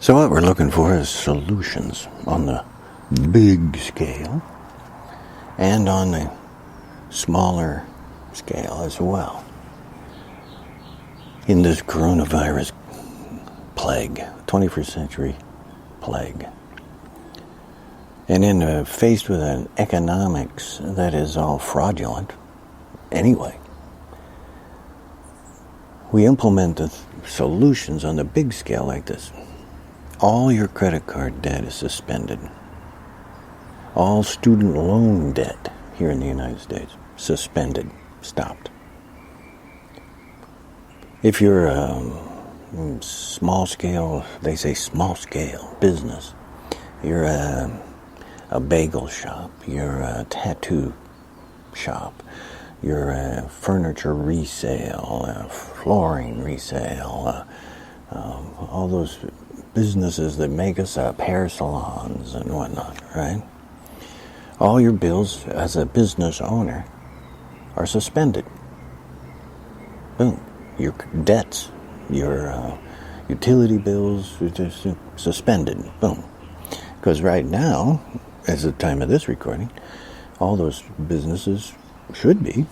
So what we're looking for is solutions on the big scale and on the smaller scale as well. In this coronavirus plague, 21st century plague, and faced with an economics that is all fraudulent anyway, we implement the solutions on the big scale like this. All your credit card debt is suspended. All student loan debt here in the United States, suspended, stopped. If you're a small scale, they say small scale business, you're a bagel shop, you're a tattoo shop, you're a furniture resale, a flooring resale, all those businesses that make us up, hair salons and whatnot, right? All your bills as a business owner are suspended. Boom. Your debts, your utility bills are just suspended. Boom. Because right now, as the time of this recording, all those businesses should be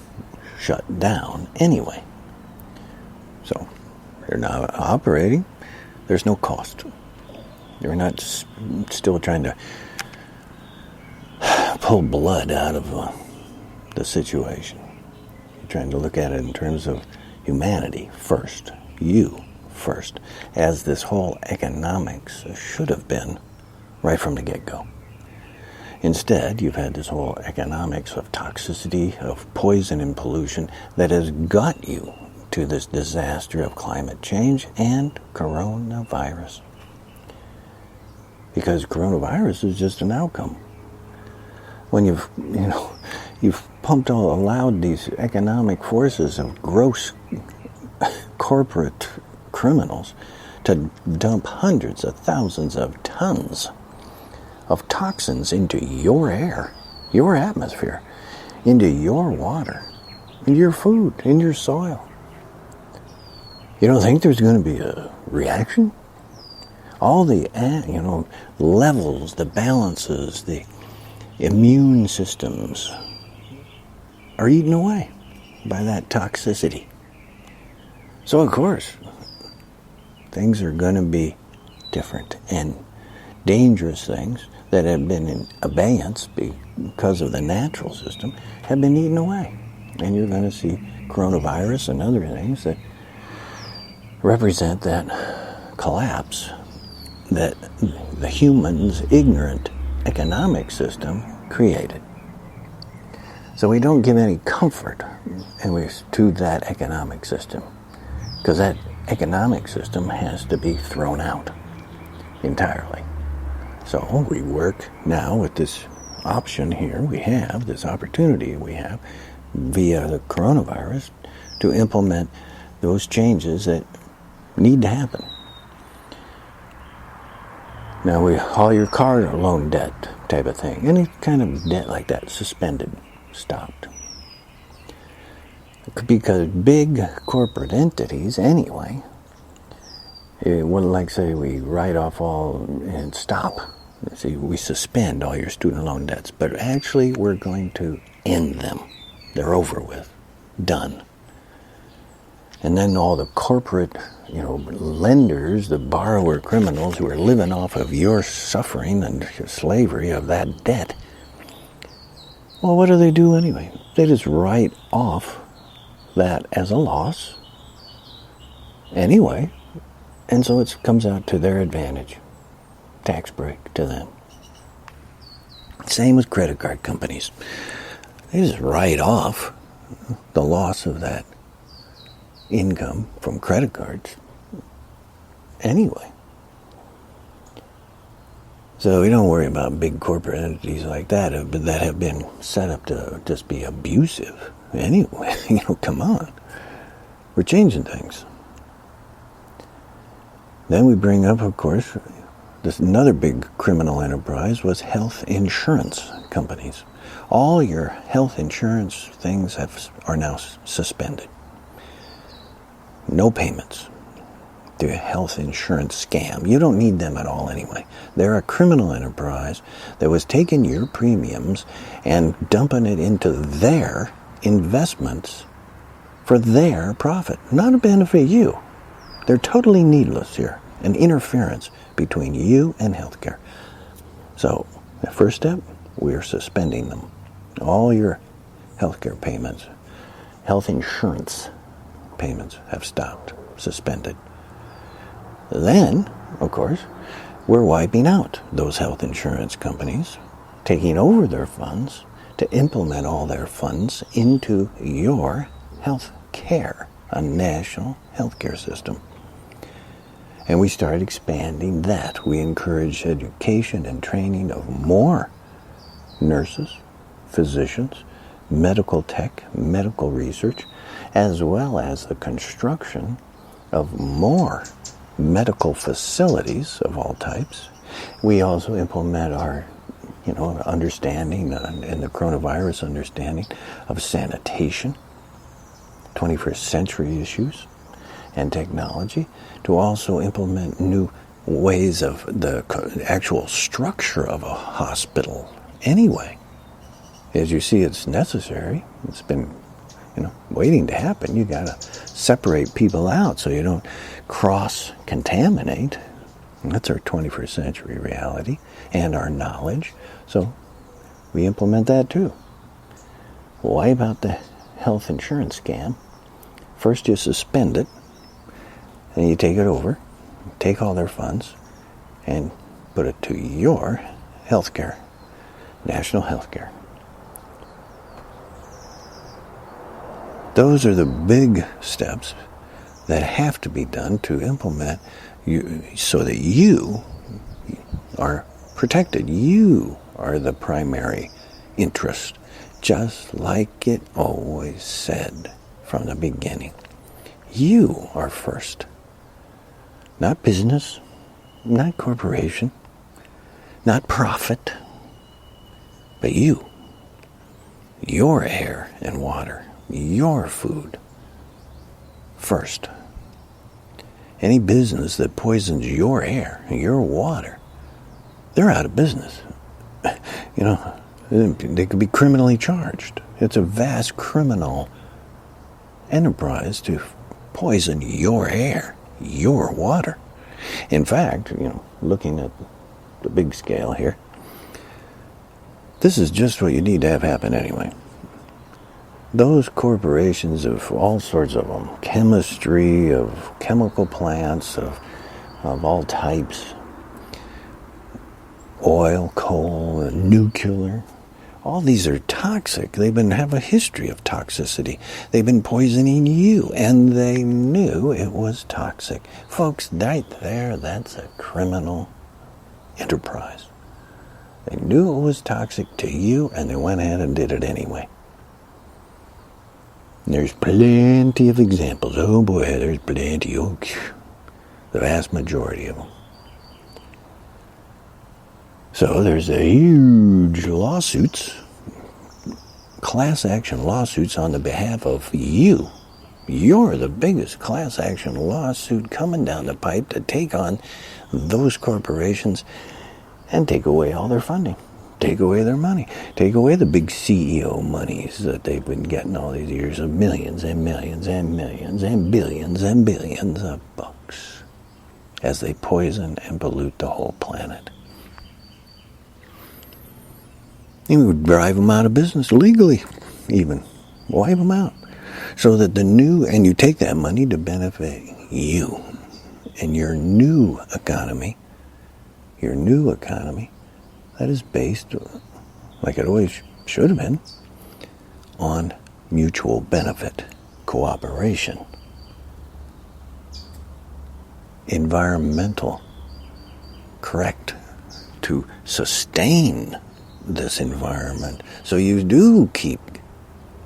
shut down anyway. So they're not operating. There's no cost. You're not still trying to pull blood out of the situation. You're trying to look at it in terms of humanity first, you first, as this whole economics should have been right from the get-go. Instead, you've had this whole economics of toxicity, of poison and pollution that has got you to this disaster of climate change and coronavirus. Because coronavirus is just an outcome. When you've allowed these economic forces of gross corporate criminals to dump hundreds of thousands of tons of toxins into your air, your atmosphere, into your water, into your food, in your soil. You don't think there's going to be a reaction? All the, levels, the balances, the immune systems are eaten away by that toxicity. So, of course, things are going to be different, and dangerous things that have been in abeyance because of the natural system have been eaten away. And you're going to see coronavirus and other things that represent that collapse that the human's ignorant economic system created. So we don't give any comfort to that economic system, because that economic system has to be thrown out entirely. So we work now with this option here, we have this opportunity we have via the coronavirus to implement those changes that need to happen. Now all your car loan debt type of thing, any kind of debt like that, suspended, stopped. Because big corporate entities anyway, it wouldn't like say we write off all and stop. See, we suspend all your student loan debts, but actually we're going to end them. They're over with, done. And then all the corporate, lenders, the borrower criminals who are living off of your suffering and slavery of that debt. Well, what do they do anyway? They just write off that as a loss anyway. And so it comes out to their advantage. Tax break to them. Same with credit card companies. They just write off the loss of that income from credit cards anyway. So we don't worry about big corporate entities like that have been set up to just be abusive anyway. Come on. We're changing things. Then we bring up, of course, another big criminal enterprise was health insurance companies. All your health insurance things are now suspended. No payments. the health insurance scam. You don't need them at all anyway. They're a criminal enterprise that was taking your premiums and dumping it into their investments for their profit, not to benefit you. They're totally needless here, an interference between you and healthcare. So, the first step, we're suspending them. All your healthcare payments, health insurance payments have stopped, suspended. Then, of course, we're wiping out those health insurance companies, taking over their funds to implement all their funds into your health care, a national healthcare system. And we started expanding that. We encourage education and training of more nurses, physicians, medical tech, medical research, as well as the construction of more medical facilities of all types. We also implement our, understanding and the coronavirus understanding of sanitation, 21st century issues, and technology, to also implement new ways of the actual structure of a hospital anyway. As you see, it's necessary. It's been, waiting to happen. You got to separate people out so you don't cross-contaminate. And that's our 21st century reality and our knowledge. So we implement that too. Why about the health insurance scam? First you suspend it, then you take it over, take all their funds, and put it to your healthcare, national healthcare. Those are the big steps that have to be done to implement you, so that you are protected. You are the primary interest, just like it always said from the beginning. You are first. Not business, not corporation, not profit, but you. Your air and water, your food, first. Any business that poisons your air, your water, they're out of business. They could be criminally charged. It's a vast criminal enterprise to poison your air, your water. In fact, looking at the big scale here, this is just what you need to have happen anyway. Those corporations of all sorts of them, chemistry, of chemical plants, of all types, oil, coal, nuclear, all these are toxic. They have a history of toxicity. They've been poisoning you, and they knew it was toxic. Folks, right there, that's a criminal enterprise. They knew it was toxic to you, and they went ahead and did it anyway. And there's plenty of examples. Oh boy, there's plenty. Oh, the vast majority of them. So there's a huge lawsuits, class action lawsuits on the behalf of you. You're the biggest class action lawsuit coming down the pipe to take on those corporations and take away all their funding, take away their money, take away the big CEO monies that they've been getting all these years of millions and millions and millions and billions of bucks as they poison and pollute the whole planet. You would drive them out of business legally, even. Wipe them out. So that and you take that money to benefit you and your new economy that is based, like it always should have been, on mutual benefit, cooperation, environmental, correct, to sustain this environment, so you do keep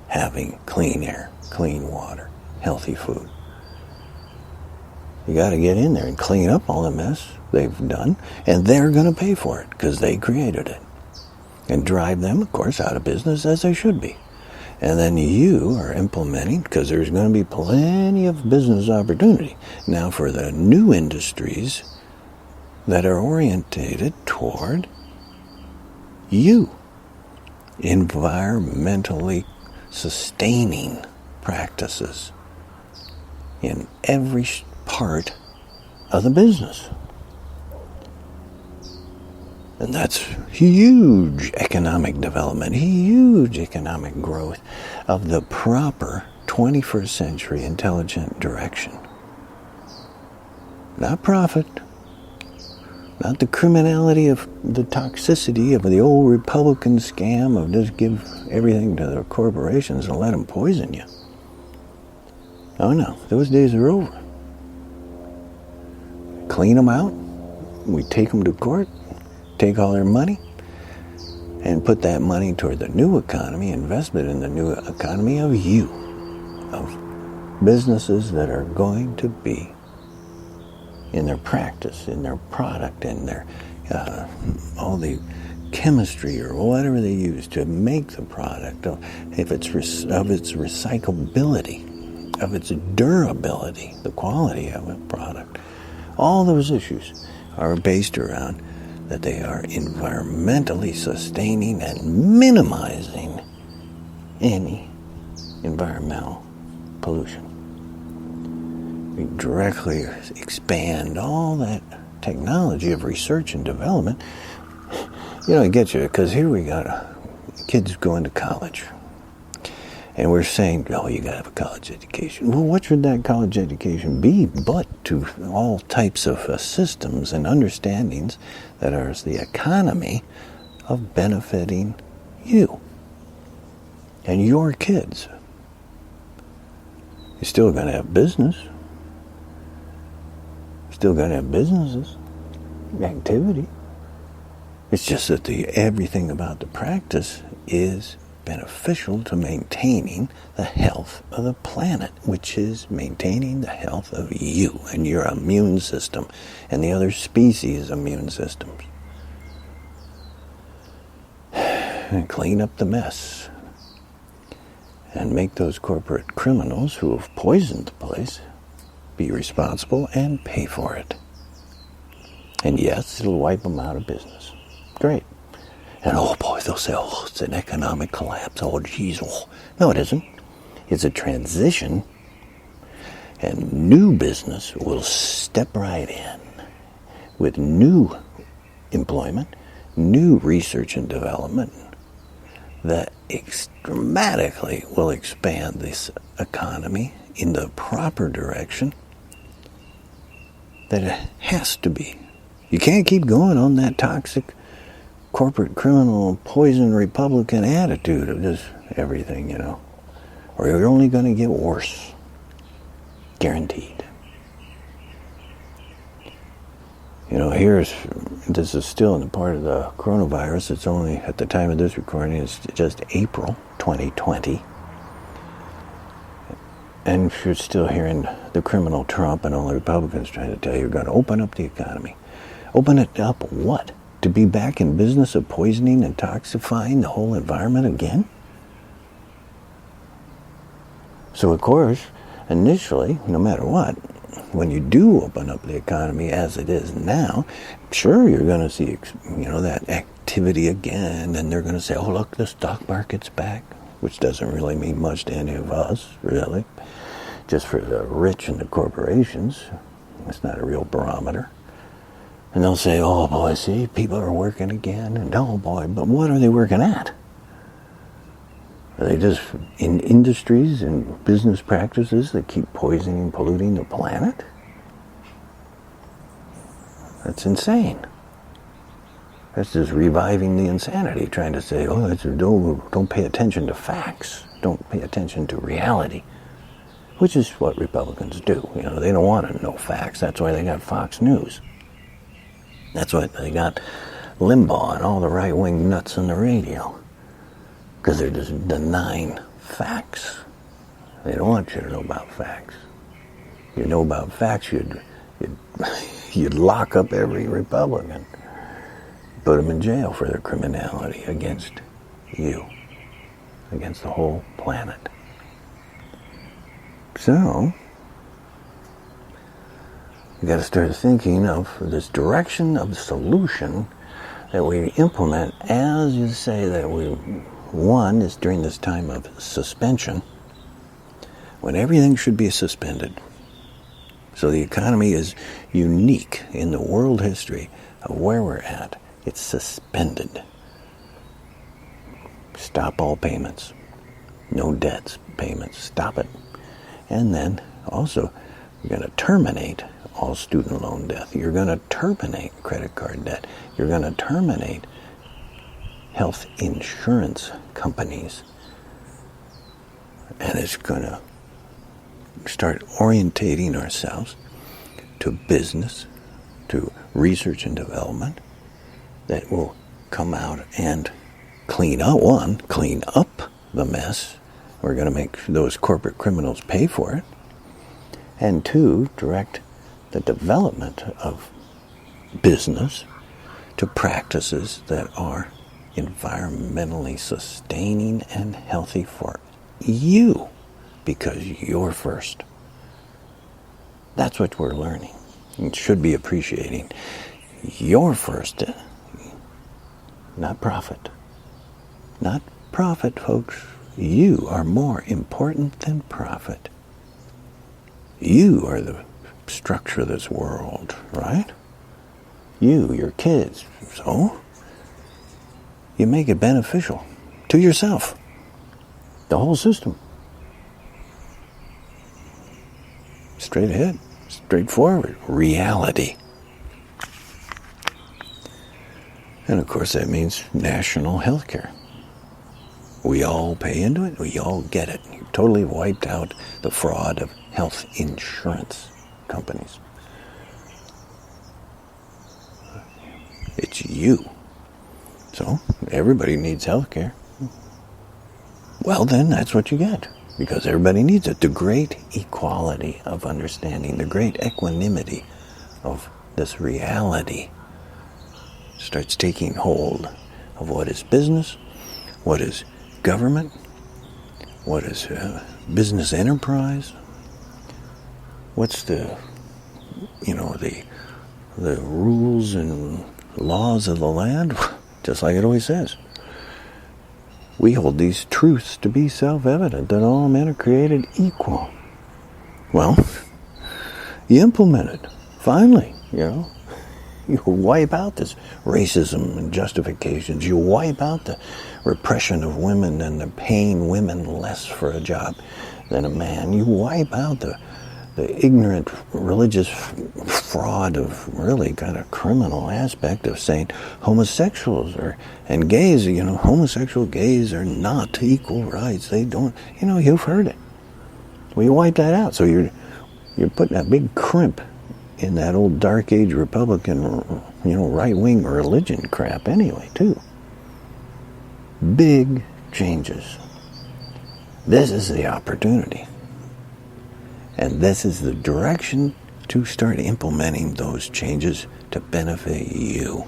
having clean air, clean water, healthy food. You got to get in there and clean up all the mess they've done, and they're going to pay for it because they created it, and drive them, of course, out of business, as they should be. And then you are implementing, because there's going to be plenty of business opportunity now for the new industries that are orientated toward you. Environmentally sustaining practices in every part of the business. And that's huge economic development, huge economic growth of the proper 21st century intelligent direction. Not profit, not the criminality of the toxicity of the old Republican scam of just give everything to the corporations and let them poison you. Oh no, those days are over. Clean them out, we take them to court, take all their money, and put that money toward the new economy, investment in the new economy of you, of businesses that are going to be in their practice, in their product, in their all the chemistry or whatever they use to make the product, if it's of its recyclability, of its durability, the quality of a product. All those issues are based around that they are environmentally sustaining and minimizing any environmental pollution. We directly expand all that technology of research and development. You know, it gets you, because here we got kids going to college. And we're saying, oh, you got to have a college education. Well, what should that college education be but to all types of systems and understandings that are the economy of benefiting you and your kids? You're still going to have business. Still going to have businesses, activity. It's just that everything about the practice is beneficial to maintaining the health of the planet, which is maintaining the health of you and your immune system and the other species' immune systems. And clean up the mess and make those corporate criminals who have poisoned the place be responsible and pay for it. And yes, it'll wipe them out of business. Great. And oh boy, they'll say, oh, it's an economic collapse. Oh, geez. Oh. No, it isn't. It's a transition, and new business will step right in with new employment, new research and development that dramatically will expand this economy in the proper direction that it has to be. You can't keep going on that toxic corporate criminal poison Republican attitude of just everything, you know, or you're only going to get worse. Guaranteed. You know, this is still in the part of the coronavirus. It's only, at the time of this recording, it's just April 2020. And you're still hearing the criminal Trump and all the Republicans trying to tell you you're going to open up the economy. Open it up what? To be back in business of poisoning and toxifying the whole environment again? So of course, initially, no matter what, when you do open up the economy as it is now, sure, you're going to see, you know, that activity again, and they're going to say, oh, look, the stock market's back, which doesn't really mean much to any of us, really. Just for the rich and the corporations. It's not a real barometer. And they'll say, oh boy, see, people are working again, and oh boy, but what are they working at? Are they just in industries and business practices that keep poisoning and polluting the planet? That's insane. That's just reviving the insanity, trying to say, oh, don't pay attention to facts. Don't pay attention to reality. Which is what Republicans do. You know, they don't want to know facts. That's why they got Fox News. That's why they got Limbaugh and all the right-wing nuts on the radio. Because they're just denying facts. They don't want you to know about facts. If you know about facts, you'd lock up every Republican. Put them in jail for their criminality against you against the whole planet. So, you got to start thinking of this direction of the solution that we implement, as you say that one is during this time of suspension, when everything should be suspended. So the economy is unique in the world history of where we're at. It's suspended. Stop all payments. No debts, payments. Stop it. And then also, you're going to terminate all student loan debt. You're going to terminate credit card debt. You're going to terminate health insurance companies. And it's going to start orientating ourselves to business, to research and development that will come out and clean up the mess. We're going to make those corporate criminals pay for it. And two, direct the development of business to practices that are environmentally sustaining and healthy for you, because you're first. That's what we're learning. And should be appreciating. You're first, not profit. Not profit, folks. You are more important than profit. You are the structure of this world, right? You, your kids. So, you make it beneficial to yourself. The whole system. Straight ahead. Straightforward. Reality. And of course that means national health care. We all pay into it. We all get it. You've totally wiped out the fraud of health insurance companies. It's you. So, everybody needs health care. Well, then, that's what you get. Because everybody needs it. The great equality of understanding, the great equanimity of this reality starts taking hold of what is business, what is government, what is business enterprise, what's the rules and laws of the land, just like it always says. We hold these truths to be self-evident, that all men are created equal. Well, you implement it. Finally, you wipe out this racism and justifications. You wipe out the repression of women and the paying women less for a job than a man. You wipe out the ignorant religious fraud of really kind of criminal aspect of saying homosexuals and gays, homosexual gays are not equal rights. They don't, you've heard it. Well, you wipe that out. So you're putting a big crimp in that old dark age Republican, right-wing religion crap anyway, too. Big changes. This is the opportunity. And this is the direction to start implementing those changes to benefit you.